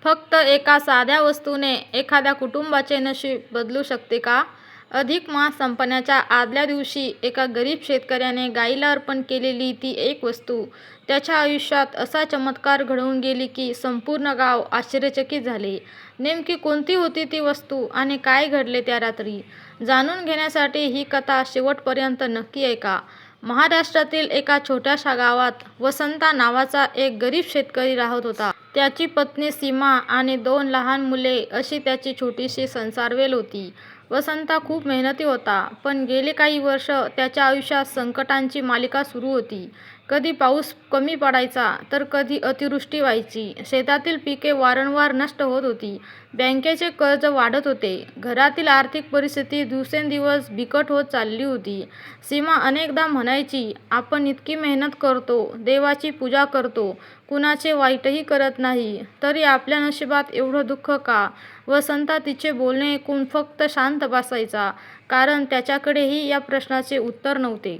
फक्त एका साध्या वस्तूने एखाद्या कुटुंबाचे नशीब बदलू शकते का? अधिक मास संपण्याच्या आदल्या दिवशी एका गरीब शेतकऱ्याने गाईला अर्पण केलेली ती एक वस्तू त्याच्या आयुष्यात असा चमत्कार घडवून गेली की संपूर्ण गाव आश्चर्यचकित झाले. नेमकी कोणती होती ती वस्तू आणि काय घडले त्या रात्री? जाणून घेण्यासाठी ही कथा शेवटपर्यंत नक्की ऐका. महाराष्ट्रातील एका छोट्याशा गावात वसंता नावाचा एक गरीब शेतकरी राहत होता. त्याची पत्नी सीमा आणि 2 लहान मुले अशी त्याची छोटीशी संसारवेल होती. वसंता खूप मेहनती होता, पण गेली काही वर्ष त्याच्या आयुष्यात संकटांची मालिका सुरू होती. कधी पाऊस कमी पडायचा, तर कधी अतिवृष्टी व्हायची. शेतातील पिके वारंवार नष्ट होत होती. बँकेचे कर्ज वाढत होते. घरातील आर्थिक परिस्थिती दिवसेंदिवस बिकट होत चालली होती. सीमा अनेकदा म्हणायची, आपण इतकी मेहनत करतो, देवाची पूजा करतो, कुणाचे वाईटही करत नाही, तरी आपल्या नशिबात एवढं दुःख का? वसंता तिचे बोलणे ऐकून फक्त शांत बसायचा, कारण त्याच्याकडेही या प्रश्नाचे उत्तर नव्हते.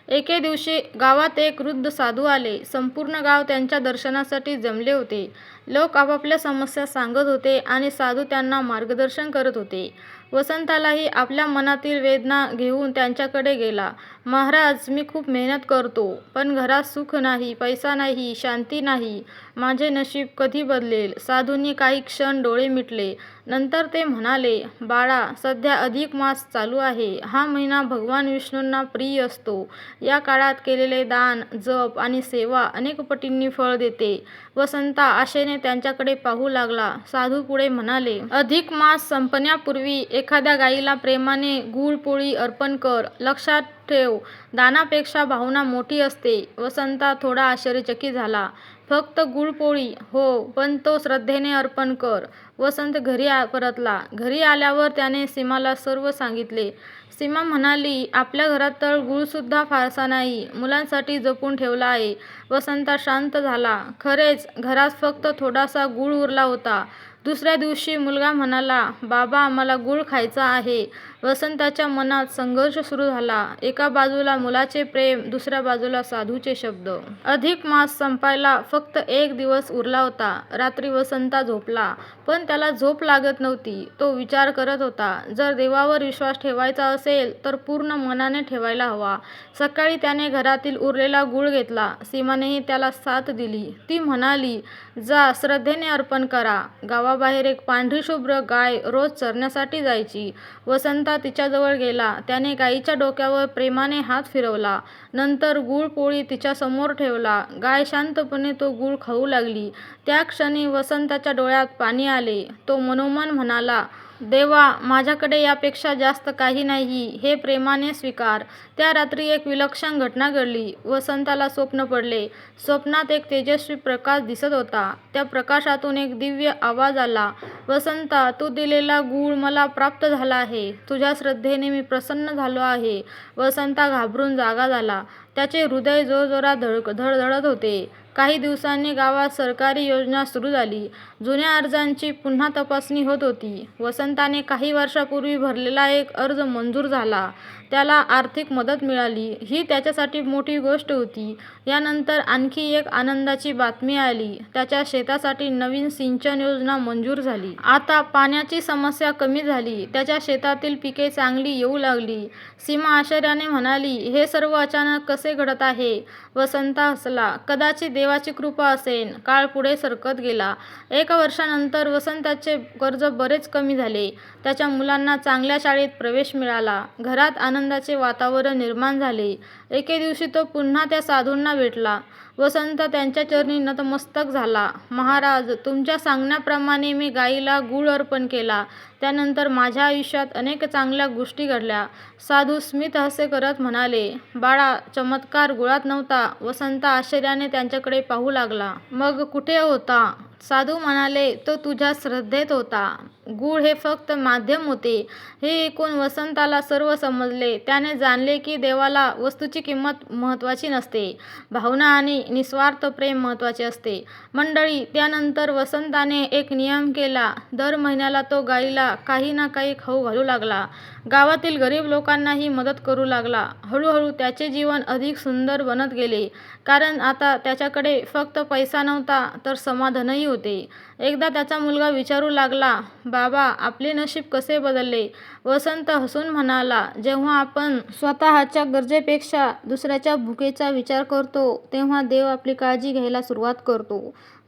एके दिवशी गावात एक वृद्ध साधू आले. संपूर्ण गाव त्यांच्या दर्शनासाठी जमले होते. लोक आपापल्या समस्या सांगत होते आणि साधू त्यांना मार्गदर्शन करत होते. वसंतालाही आपल्या मनातील वेदना घेऊन त्यांच्याकडे गेला. महाराज, मी खूप मेहनत करतो, पण घरात सुख नाही, पैसा नाही, शांती नाही. माझे नशीब कधी बदलेल? साधूंनी काही क्षण डोळे मिटले. नंतर ते म्हणाले, बाळा, सध्या अधिक मास चालू आहे. हा महिना भगवान विष्णूंना प्रिय असतो. या काळात केलेले दान, जप आणि सेवा अनेक पटींनी फळ देते. वसंता आशेने त्यांच्याकडे पाहू लागला. साधू पुढे म्हणाले, अधिक मास संपण्यापूर्वी एखाद्या गाईला प्रेमाने गूळ पोळी अर्पण कर. लक्षात ठेव, दानापेक्षा भावना मोठी असते. वसंता थोडा आश्चर्यचकित झाला. फक्त गूळपोळी? हो, पण तो श्रद्धेने अर्पण कर. वसंत घरी परतला. घरी आल्यावर त्याने सीमाला सर्व सांगितले. सीमा म्हणाली, आपल्या घरात तर गूळसुद्धा फारसा नाही. मुलांसाठी जपून ठेवला आहे. वसंता शांत झाला. खरेच, घरात फक्त थोडासा गूळ उरला होता. दुसऱ्या दिवशी मुलगा म्हणाला, बाबा, मला गूळ खायचा आहे. वसंताच्या मनात संघर्ष सुरू झाला. एका बाजूला मुलाचे प्रेम, दुसऱ्या बाजूला साधूचे शब्द. अधिक मास संपायला फक्त 1 दिवस उरला होता. रात्री वसंता झोपला, पण त्याला झोप लागत नव्हती. तो विचार करत होता, जर देवावर विश्वास ठेवायचा असेल तर पूर्ण मनाने ठेवायला हवा. सकाळी त्याने घरातील उरलेला गूळ घेतला. सीमानेही त्याला साथ दिली. ती म्हणाली, जा, श्रद्धेने अर्पण करा. गावाबाहेर एक पांढरी शुभ्र गाय रोज चरण्यासाठी जायची. वसंता तिच्याजवळ गेला. त्याने गायीच्या डोक्यावर प्रेमाने हात फिरवला. नंतर गूळ पोळी तिच्यासमोर ठेवला. गाय शांतपणे तो गूळ खाऊ लागली. त्या क्षणी वसंताच्या डोळ्यात पाणी आले. तो मनोमन म्हणाला, देवा, माझ्याकडे यापेक्षा जास्त काही नाही, हे प्रेमाने स्वीकार. त्या रात्री एक विलक्षण घटना घडली. वसंताला स्वप्न पडले. स्वप्नात एक तेजस्वी प्रकाश दिसत होता. त्या प्रकाशातून एक दिव्य आवाज आला, वसंता, तू दिलेला गूळ मला प्राप्त झाला आहे. तुझ्या श्रद्धेने मी प्रसन्न झालो आहे. वसंता घाबरून जागा झाला. त्याचे हृदय जोरजोरात धडधडत होते. काही दिवसांनी गावात सरकारी योजना सुरू झाली. जुन्या अर्जांची पुन्हा तपासणी होत होती. वसंताने काही वर्षापूर्वी भरलेला एक अर्ज मंजूर झाला. त्याला आर्थिक मदत मिळाली. ही त्याच्यासाठी मोठी गोष्ट होती. यानंतर आणखी एक आनंदाची बातमी आली. त्याच्या शेतासाठी नवीन सिंचन योजना मंजूर झाली. आता पाण्याची समस्या कमी झाली. त्याच्या शेतातील पिके चांगली येऊ लागली. सीमा आश्चर्याने म्हणाली, हे सर्व अचानक कसे घडत आहे? वसंता हसला. कदाचित देवाची कृपा असेल. काळ पुढे सरकत गेला. 1 वर्षानंतर वसंताचे कर्ज बरेच कमी झाले. त्याच्या मुलांना चांगल्या शाळेत प्रवेश मिळाला. घरात आनंदाचे वातावरण निर्माण झाले. एके दिवशी तो पुन्हा त्या साधूंना भेटला. वसंत त्यांच्या चरणी नतमस्तक झाला. महाराज, तुमच्या सांगण्याप्रमाणे मी गायीला गूळ अर्पण केला. त्यानंतर माझ्या आयुष्यात अनेक चांगल्या गोष्टी घडल्या. साधू स्मित हास्य करत म्हणाले, बाळा, चमत्कार गुळात नव्हता. वसंत आश्चर्याने त्यांच्याकडे पाहू लागला. मग कुठे होता? साधू म्हणाले, तो तुझ्या श्रद्धेत होता. गूळ हे फक्त माध्यम होते. हे ऐकून वसंताला सर्व समजले. त्याने जाणले की देवाला वस्तूची किंमत महत्त्वाची नसते, भावना आणि निस्वार्थ प्रेम महत्त्वाचे असते. मंडळी, त्यानंतर वसंताने एक नियम केला. दर महिन्याला तो गायीला काही ना काही खाऊ घालू लागला. गावातील गरीब लोकांनाही मदत करू लागला. हळूहळू त्याचे जीवन अधिक सुंदर बनत गेले, कारण आता त्याच्याकडे फक्त पैसा नव्हता, तर समाधानही होते. एकदा त्याचा मुलगा विचारू लागला, बाबा, आपले नशीब कसे बदलले? वसंत हसून म्हणाला, जेव्हा आपण स्वतःच्या गरजेपेक्षा दुसऱ्याच्या भुकेचा विचार करतो तेव्हा देव आपली काळजी घ्यायला सुरुवात करतो.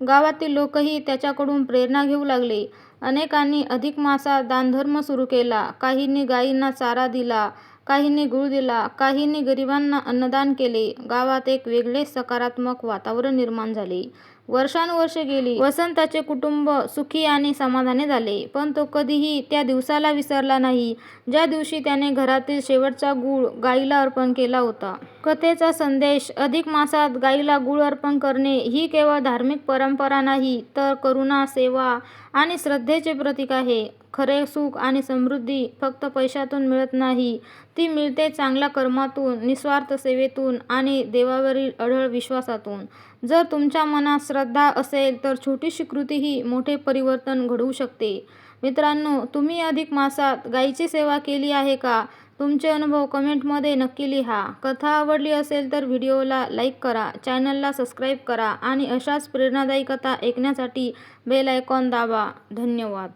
गावातील लोकही त्याच्याकडून प्रेरणा घेऊ लागले. अनेकांनी अधिक मासात दानधर्म सुरू केला. काहींनी गायींना चारा दिला, काहींनी गूळ दिला, काहींनी गरिबांना अन्नदान केले. गावात एक वेगळेच सकारात्मक वातावरण निर्माण झाले. वर्षानुवर्षे गेली. वसंताचे कुटुंब सुखी आणि समाधानी झाले. पण तो कधीही त्या दिवसाला विसरला नाही ज्या दिवशी त्याने घरातील शेवटचा गूळ गायीला अर्पण केला होता. कथेचा संदेश: अधिक मासात गायीला गूळ अर्पण करणे ही केवळ धार्मिक परंपरा नाही, तर करुणा, सेवा आणि श्रद्धेचे प्रतीक आहे. खरे सुख आणि समृद्धी फक्त पैशातून मिळत नाही, ती मिळते चांगल्या कर्मातून, निस्वार्थ सेवेतून आणि देवावरील अढळ विश्वासातून. जर तुमच्या मनात श्रद्धा असेल तर छोटीशी कृतीही मोठे परिवर्तन घडवू शकते. मित्रांनो, तुम्ही अधिक मासात गायीची सेवा केली आहे का? तुमचे अनुभव कमेंटमध्ये नक्की लिहा. कथा आवडली असेल तर व्हिडिओला लाईक करा, चॅनलला सबस्क्राईब करा आणि अशाच प्रेरणादायी कथा ऐकण्यासाठी बेल आयकॉन दाबा. धन्यवाद.